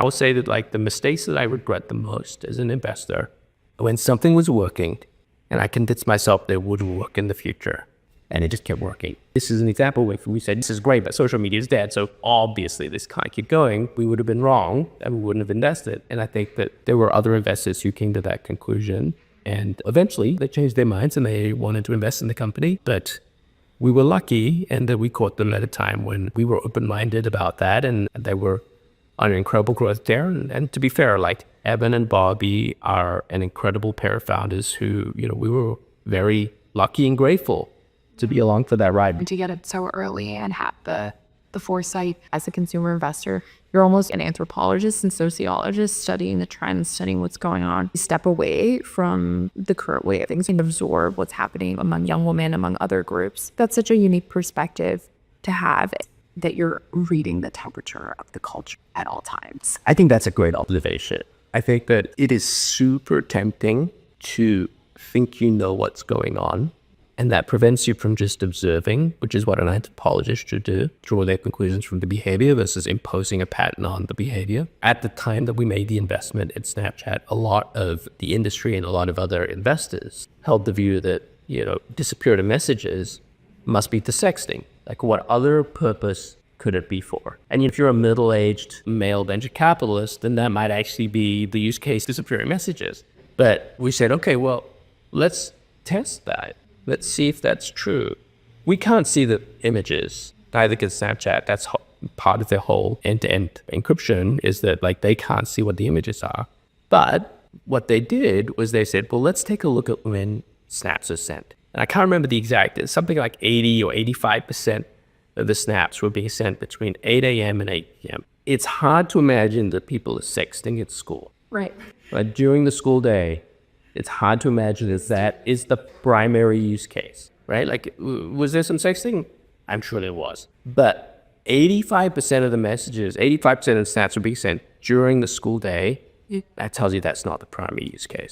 I will say that like the mistakes that I regret the most as an investor, when something was working and I convinced myself that it would work in the future and it just kept working. This is an example where if we said, this is great, but social media is dead, so obviously this can't keep going, we would have been wrong and we wouldn't have invested. And I think that there were other investors who came to that conclusion, and eventually they changed their minds and they wanted to invest in the company. But we were lucky and that we caught them at a time when we were open-minded about that, and they were on an incredible growth there. And to be fair, like Evan and Bobby are an incredible pair of founders who, we were very lucky and grateful to be along for that ride. To get it so early and have the foresight as a consumer investor, you're almost an anthropologist and sociologist studying the trends, studying what's going on. You step away from the current way of things and absorb what's happening among young women, among other groups. That's such a unique perspective to have, that you're reading the temperature of the culture at all times. I think that's a great observation. I think that it is super tempting to think you know what's going on, and that prevents you from just observing, which is what an anthropologist should do, draw their conclusions from the behavior versus imposing a pattern on the behavior. At the time that we made the investment in Snapchat, a lot of the industry and a lot of other investors held the view that, disappearing messages must be to sexting. Like, what other purpose could it be for? And if you're a middle-aged male venture capitalist, then that might actually be the use case, disappearing messages. But we said, okay, well, let's test that. Let's see if that's true. We can't see the images. Neither can Snapchat. That's part of their whole end-to-end encryption, is that like they can't see what the images are. But what they did was they said, well, let's take a look at when snaps are sent. And I can't remember the exact, it's something like 80 or 85% of the snaps were being sent between 8 a.m. and 8 p.m. It's hard to imagine that people are sexting at school. Right. But during the school day, it's hard to imagine that is the primary use case, right? Like, was there some sexting? I'm sure there was. But 85% of the messages, 85% of the snaps were being sent during the school day. That tells you that's not the primary use case.